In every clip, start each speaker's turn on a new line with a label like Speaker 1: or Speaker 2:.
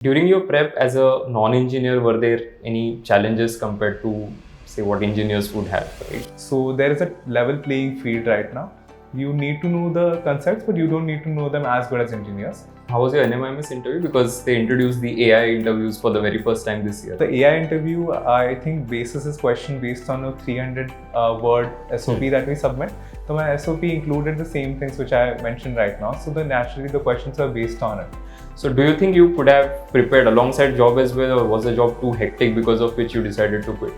Speaker 1: During your prep as a non-engineer, were there any challenges compared to, say, what engineers would have, right?
Speaker 2: So there is a level playing field right now. You need to know the concepts, but you don't need to know them as good as engineers.
Speaker 1: How was your NMIMS interview? Because they introduced the AI interviews for the very first time this year.
Speaker 2: The AI interview, I think, bases this question based on a 300 word SOP that we submit. So my SOP included the same things which I mentioned right now. So naturally the questions are based on it.
Speaker 1: So do you think you could have prepared alongside job as well, or was the job too hectic because of which you decided to quit?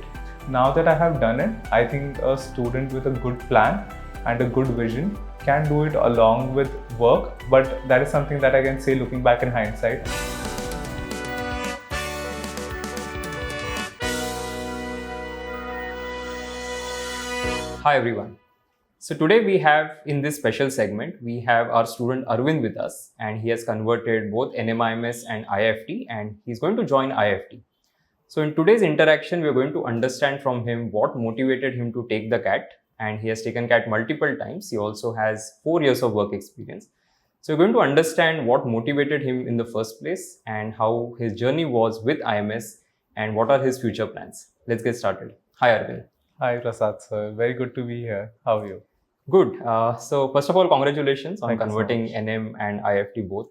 Speaker 2: Now that I have done it, I think a student with a good plan and a good vision can do it along with work, but that is something that I can say looking back in hindsight.
Speaker 1: Hi everyone. So today we have, in this special segment, we have our student Arvind with us, and he has converted both NMIMS and IIFT, and he's going to join IIFT. So in today's interaction, we're going to understand from him what motivated him to take the CAT, and he has taken CAT multiple times. He also has 4 years of work experience. So we're going to understand what motivated him in the first place and how his journey was with IMS and what are his future plans. Let's get started. Hi Arvind.
Speaker 2: Hi Prasad sir, very good to be here. How are you?
Speaker 1: Good. So first of all, congratulations on
Speaker 2: Thank you so
Speaker 1: converting
Speaker 2: much.
Speaker 1: NM and IIFT both.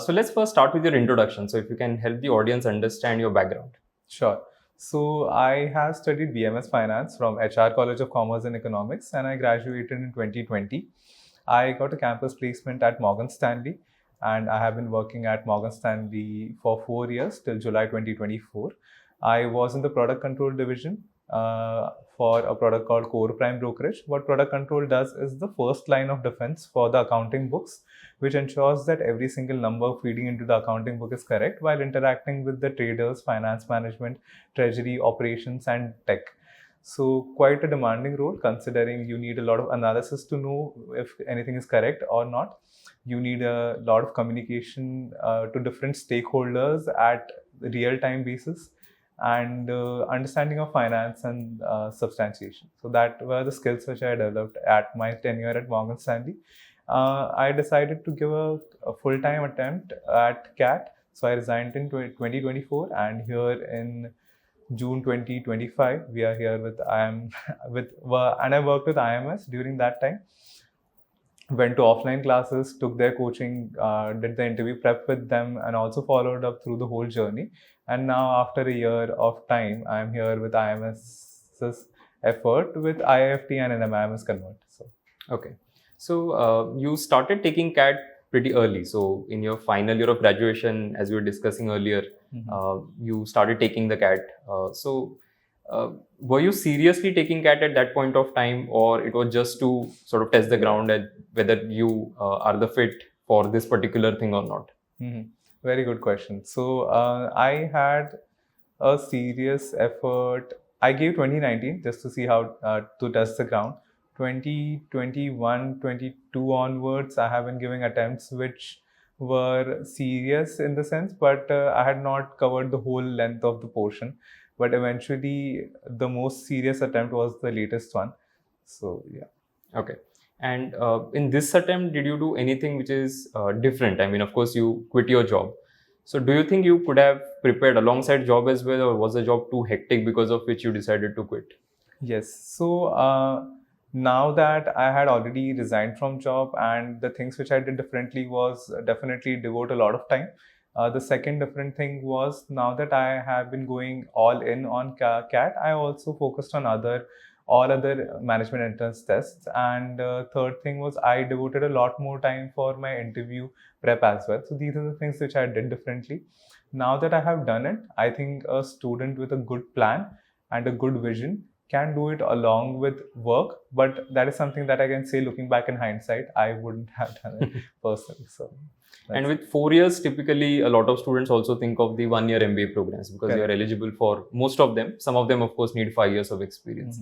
Speaker 1: So let's first start with your introduction. So if you can help the audience understand your background.
Speaker 2: Sure. So I have studied BMS Finance from HR College of Commerce and Economics, and I graduated in 2020. I got a campus placement at Morgan Stanley, and I have been working at Morgan Stanley for 4 years till July 2024. I was in the product control division for a product called Core Prime Brokerage. What product control does is the first line of defense for the accounting books, which ensures that every single number feeding into the accounting book is correct while interacting with the traders, finance management, treasury, operations, and tech. So quite a demanding role, considering you need a lot of analysis to know if anything is correct or not. You need a lot of communication to different stakeholders at real-time basis, and understanding of finance and substantiation. So that were the skills which I developed at my tenure at Morgan Stanley. I decided to give a full-time attempt at CAT. So I resigned in 2024, and here in June 2025, we are here with and I worked with IMS during that time. Went to offline classes, took their coaching, did the interview prep with them, and also followed up through the whole journey. And now, after a year of time, I'm here with IMS's effort with IIFT and NMIMS Convert.
Speaker 1: Okay. So you started taking CAT pretty early. So in your final year of graduation, as we were discussing earlier, you started taking the CAT. Were you seriously taking CAT at that point of time, or it was just to sort of test the ground at whether you are the fit for this particular thing or not?
Speaker 2: Very good question. So I had a serious effort. I gave 2019 just to see how to test the ground. 2021, 22 onwards, I have been giving attempts which were serious in the sense, but I had not covered the whole length of the portion. But eventually, the most serious attempt was the latest one. So, yeah.
Speaker 1: Okay. And in this attempt, did you do anything which is different? I mean, of course, you quit your job. So do you think you could have prepared alongside job as well, or was the job too hectic because of which you decided to quit?
Speaker 2: Yes. So now that I had already resigned from job, and the things which I did differently was definitely devote a lot of time. The second different thing was, now that I have been going all in on CAT, I also focused on all other management entrance tests. And third thing was, I devoted a lot more time for my interview prep as well. So these are the things which I did differently. Now that I have done it, I think a student with a good plan and a good vision can do it along with work, but that is something that I can say looking back in hindsight, I wouldn't have done it personally. So,
Speaker 1: and with 4 years, typically a lot of students also think of the 1 year MBA programs because they are eligible for most of them. Some of them, of course, need 5 years of experience.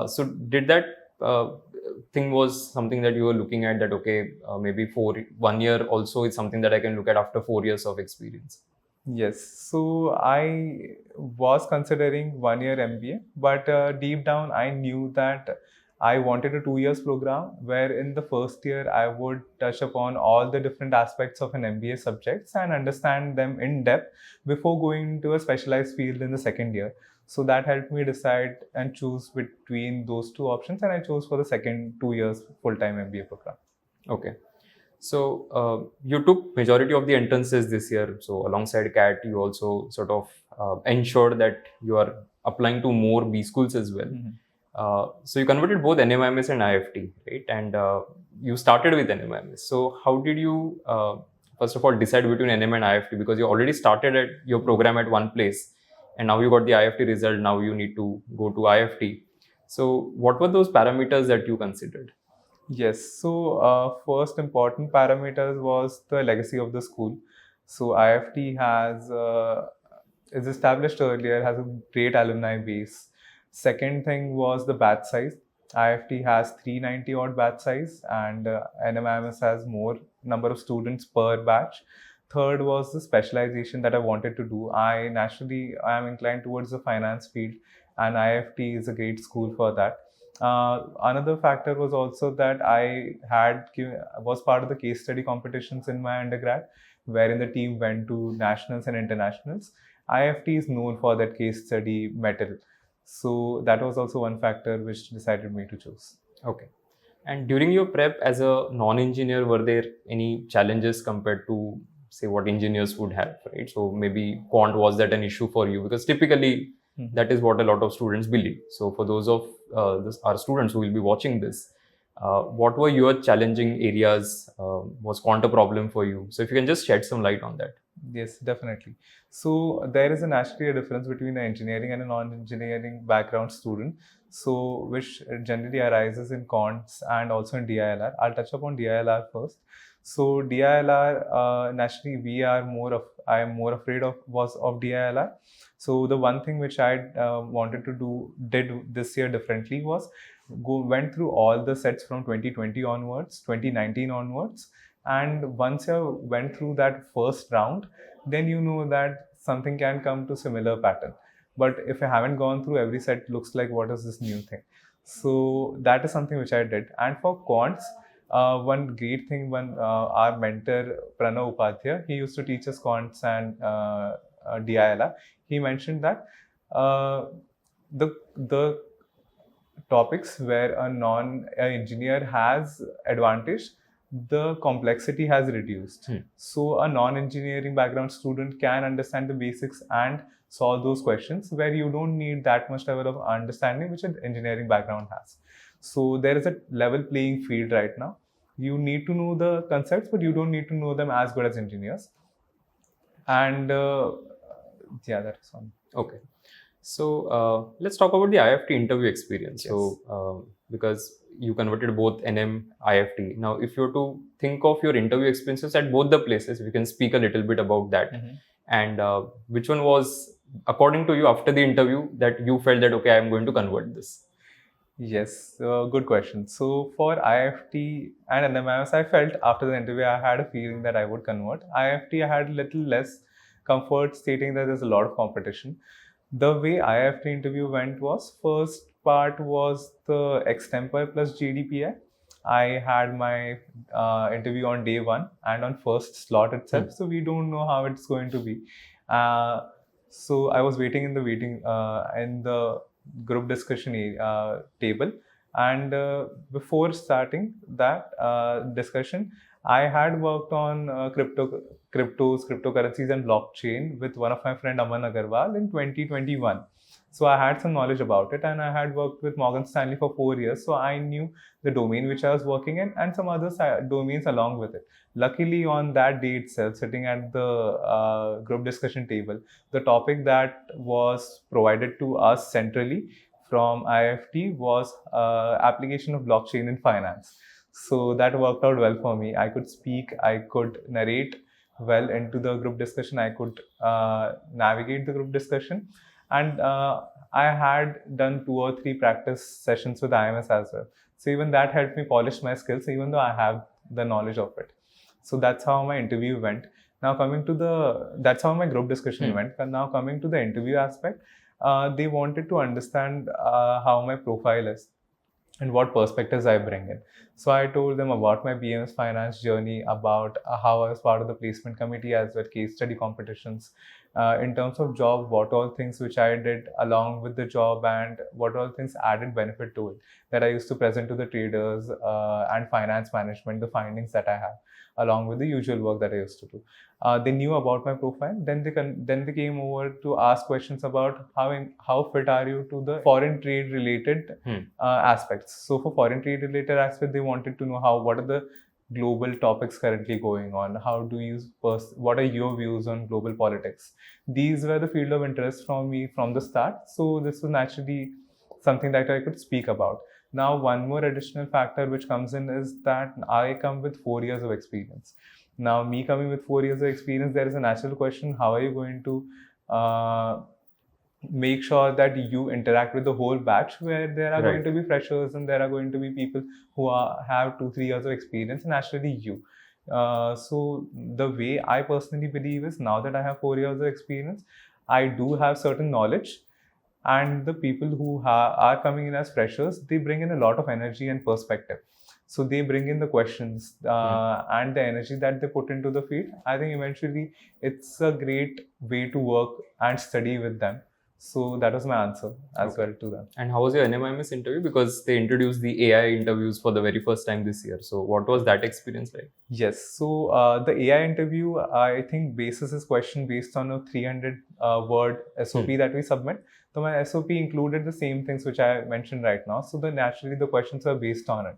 Speaker 1: So did that thing was something that you were looking at, that okay, maybe 1 year also is something that I can look at after 4 years of experience?
Speaker 2: Yes, so I was considering 1 year MBA, but deep down I knew that I wanted a 2 years program where in the first year I would touch upon all the different aspects of an MBA subjects and understand them in depth before going into a specialized field in the second year. So that helped me decide and choose between those two options, and I chose for the second 2 years full-time MBA program.
Speaker 1: Okay. So you took majority of the entrances this year. So alongside CAT, you also sort of ensured that you are applying to more B schools as well. So you converted both NMIMS and IIFT, right? And you started with NMIMS. So how did you, first of all, decide between NM and IIFT? Because you already started at your program at one place, and now you got the IIFT result. Now you need to go to IIFT. So what were those parameters that you considered?
Speaker 2: Yes, so first important parameters was the legacy of the school. So IFT is established earlier, has a great alumni base. Second thing was the batch size. IFT has 390 odd batch size, and NMIMS has more number of students per batch. Third was the specialization that I wanted to do. I am inclined towards the finance field, and IFT is a great school for that. Another factor was also that was part of the case study competitions in my undergrad, wherein the team went to nationals and internationals. IFT is known for that case study medal. So that was also one factor which decided me to choose.
Speaker 1: Okay. And during your prep as a non-engineer, were there any challenges compared to, say, what engineers would have, right? So maybe quant, was that an issue for you? Because typically that is what a lot of students believe. So for those of our students who will be watching this, what were your challenging areas? Was quant a problem for you? So if you can just shed some light on that.
Speaker 2: Yes, definitely. So there is naturally a difference between an engineering and a non-engineering background student. So which generally arises in quants and also in DILR. I'll touch upon DILR first. So DILR, naturally, I am more afraid of DILR. So the one thing which I wanted to did this year differently was went through all the sets from 2020 onwards, 2019 onwards. And once you went through that first round, then you know that something can come to similar pattern. But if I haven't gone through every set, looks like what is this new thing? So that is something which I did. And for quants, one great thing, our mentor Pranav Upadhyay, he used to teach us quants and DILR. He mentioned that the topics where an engineer has advantage, the complexity has reduced. So a non-engineering background student can understand the basics and solve those questions where you don't need that much level of understanding which an engineering background has. So there is a level playing field right now. You need to know the concepts, but you don't need to know them as good as engineers. And yeah, that is one.
Speaker 1: Okay. So let's talk about the IIFT interview experience.
Speaker 2: Yes.
Speaker 1: So because you converted both NM, IIFT. Now, if you were to think of your interview experiences at both the places, we can speak a little bit about that. And which one was, according to you, after the interview, that you felt that, okay, I'm going to convert this?
Speaker 2: Yes, good question. So for IIFT and NMIMS, I felt after the interview, I had a feeling that I would convert. IIFT, I had a little less comfort stating that there's a lot of competition. The way IIFT interview went was, first part was the extempore plus GDPI. I had my interview on day one and on first slot itself, so we don't know how it's going to be. So I was waiting in the group discussion table, and before starting that discussion, I had worked on cryptocurrencies and blockchain with one of my friend Aman Agarwal in 2021. So I had some knowledge about it, and I had worked with Morgan Stanley for 4 years. So I knew the domain which I was working in and some other domains along with it. Luckily, on that day itself, sitting at the group discussion table, the topic that was provided to us centrally from IIFT was application of blockchain in finance. So that worked out well for me. I could speak, I could narrate well into the group discussion, I could navigate the group discussion. And I had done 2 or 3 practice sessions with IMS as well. So even that helped me polish my skills, even though I have the knowledge of it. So that's how my interview went. Now that's how my group discussion went. And now coming to the interview aspect, they wanted to understand how my profile is. and what perspectives I bring in. So I told them about my BMS finance journey, about how I was part of the placement committee as well, case study competitions. In terms of job, what all things which I did along with the job, and what all things added benefit to it that I used to present to the traders and finance management, the findings that I have, along with the usual work that I used to do. They knew about my profile. Then they came over to ask questions about how fit are you to the foreign trade related aspects. So for foreign trade related aspects, they wanted to know what are the global topics currently going on. How do you what are your views on global politics? These were the field of interest from me from the start. So this was naturally something that I could speak about. Now, one more additional factor which comes in is that I come with 4 years of experience. Now, me coming with 4 years of experience, there is a natural question: how are you going to make sure that you interact with the whole batch, where there are going to be freshers and there are going to be people who have 2-3 years of experience, and naturally you. So the way I personally believe is, now that I have 4 years of experience, I do have certain knowledge, and the people who are coming in as freshers, they bring in a lot of energy and perspective. So they bring in the questions and the energy that they put into the field. I think eventually it's a great way to work and study with them. So that was my answer as well to them.
Speaker 1: And how was your NMIMS interview? Because they introduced the AI interviews for the very first time this year. So what was that experience like?
Speaker 2: Yes. So the AI interview, I think, bases this question based on a 300 word SOP that we submit. So my SOP included the same things which I mentioned right now. So naturally the questions are based on it.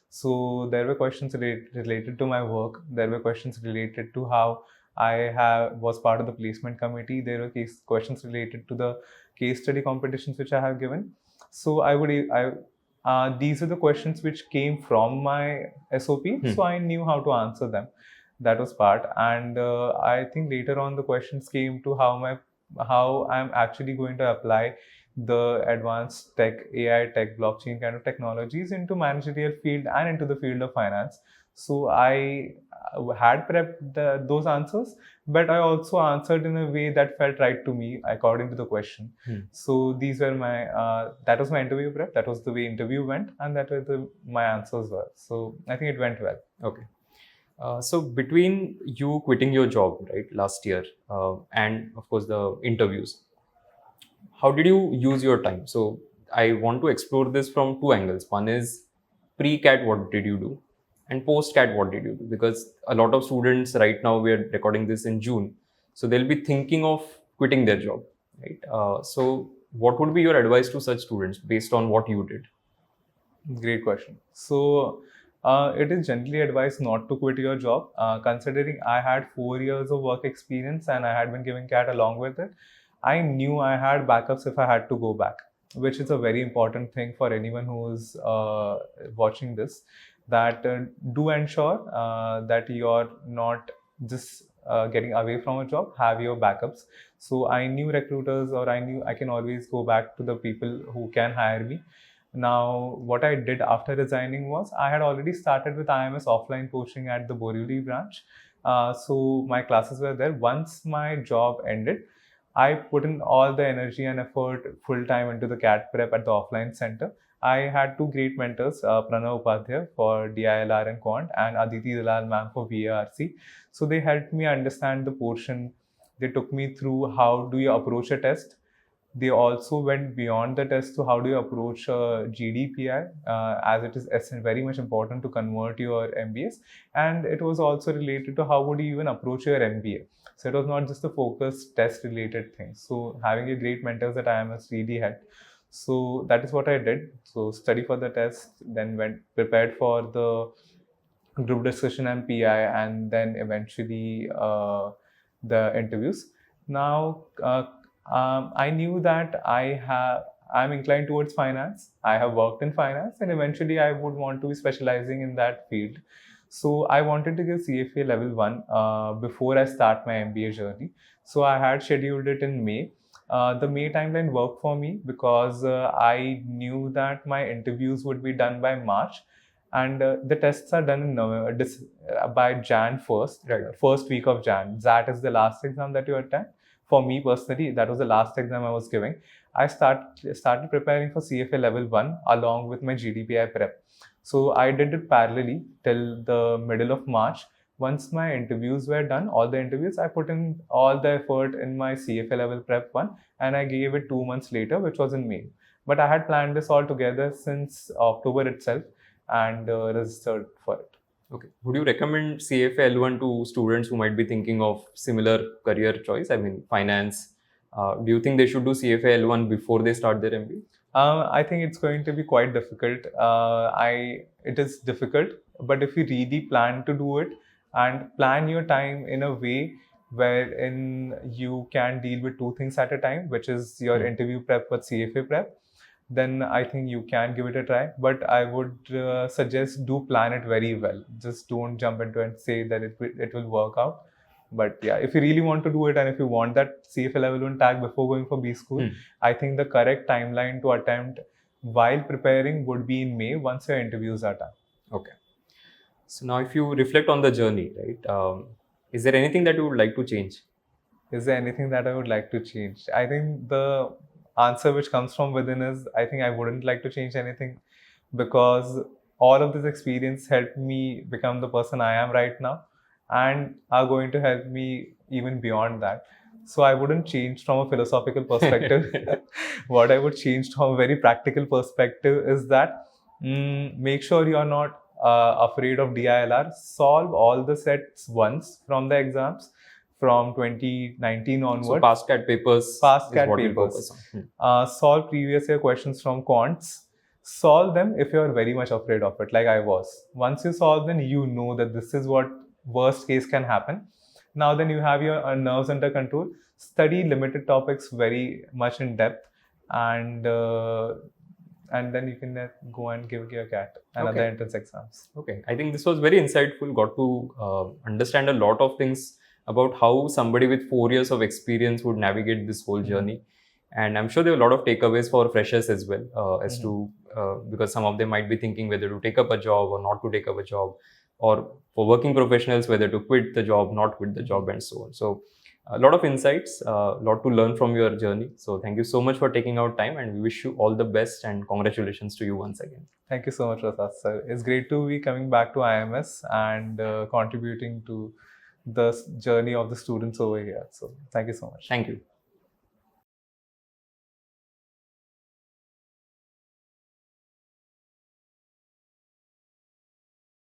Speaker 2: So there were questions related to my work. There were questions related to how I was part of the placement committee. There were questions related to the case study competitions which I have given. So these are the questions which came from my SOP. So I knew how to answer them. That was part. And I think later on the questions came to how I'm actually going to apply the advanced tech, AI tech, blockchain kind of technologies into managerial field and into the field of finance. So I had prepped those answers, but I also answered in a way that felt right to me according to the question. So these were that was my interview prep. That was the way interview went, and that were my answers were. So I think it went well.
Speaker 1: Okay. So between you quitting your job, right, last year, and of course the interviews, how did you use your time? So I want to explore this from two angles. One is pre-CAT, what did you do? And post-CAT, what did you do? Because a lot of students right now, we are recording this in June, so they'll be thinking of quitting their job, right? So what would be your advice to such students based on what you did?
Speaker 2: Great question. So it is generally advised not to quit your job. Considering I had 4 years of work experience and I had been giving CAT along with it, I knew I had backups if I had to go back, which is a very important thing for anyone who is watching this, that do ensure that you're not just getting away from a job, have your backups. So I knew recruiters, or I knew I can always go back to the people who can hire me. Now, what I did after resigning was, I had already started with IMS offline coaching at the Borivali branch. So my classes were there. Once my job ended, I put in all the energy and effort full time into the CAT prep at the offline center. I had two great mentors, Pranav Upadhyay for DILR and Quant, and Aditi Dalal ma'am for VARC. So they helped me understand the portion. They took me through how do you approach a test. They also went beyond the test to how do you approach GDPI, as it is very much important to convert your MBAs. And it was also related to how would you even approach your MBA. So it was not just a focused test related thing. So having a great mentors at IMS really helped. So that is what I did. So study for the test, then went prepared for the group discussion and PI, and then eventually the interviews. Now, I knew that I'm inclined towards finance. I have worked in finance, and eventually I would want to be specializing in that field. So I wanted to give CFA level 1 before I start my MBA journey. So I had scheduled it in May. The May timeline worked for me because I knew that my interviews would be done by March, and the tests are done in November, by Jan 1st,
Speaker 1: Right.
Speaker 2: first week of Jan. That is the last exam that you attend. For me personally, that was the last exam I was giving. I started preparing for CFA level 1 along with my GDPI prep. So I did it parallelly till the middle of March. Once my interviews were done, all the interviews, I put in all the effort in my CFA level prep 1, and I gave it 2 months later, which was in May. But I had planned this all together since October itself and registered for it.
Speaker 1: Okay. Would you recommend CFA L1 to students who might be thinking of similar career choice? I mean, finance. Do you think they should do CFA L1 before they start their MBA?
Speaker 2: I think it's going to be quite difficult. It is difficult, but if you really plan to do it and plan your time in a way wherein you can deal with two things at a time, which is your interview prep with CFA prep, then I think you can give it a try. But I would suggest do plan it very well. Just don't jump into it and say that it will work out. But yeah, if you really want to do it and if you want that CFA level 1 tag before going for B school, I think the correct timeline to attempt while preparing would be in May once your interviews are done.
Speaker 1: Okay. So now if you reflect on the journey, right, is there anything that you would like to change?
Speaker 2: Is there anything that I would like to change? I think the answer which comes from within is I think I wouldn't like to change anything, because all of this experience helped me become the person I am right now and are going to help me even beyond that. So I wouldn't change from a philosophical perspective. What I would change from a very practical perspective is that make sure you're not afraid of DILR. Solve all the sets once from the exams from 2019 onwards.
Speaker 1: So past CAT papers.
Speaker 2: Past
Speaker 1: is
Speaker 2: CAT
Speaker 1: what you'll
Speaker 2: papers.
Speaker 1: focus on.
Speaker 2: Solve previous year questions from quants. Solve them if you're very much afraid of it, like I was. Once you solve them, you know that this is what worst case can happen. Now then you have your nerves under control. Study limited topics very much in depth, and then you can go and give your CAT and other entrance exams.
Speaker 1: Okay, I think this was very insightful. Got to understand a lot of things about how somebody with 4 years of experience would navigate this whole journey. And I'm sure there are a lot of takeaways for freshers as well, as to because some of them might be thinking whether to take up a job or not to take up a job, or for working professionals whether to quit the job, not quit the job, and so on. So a lot of insights, a lot to learn from your journey. So thank you so much for taking out time, and we wish you all the best, and congratulations to you once again.
Speaker 2: Thank you so much, Prasad sir. It's great to be coming back to IMS and contributing to the journey of the students over here. So thank you so much.
Speaker 1: Thank you.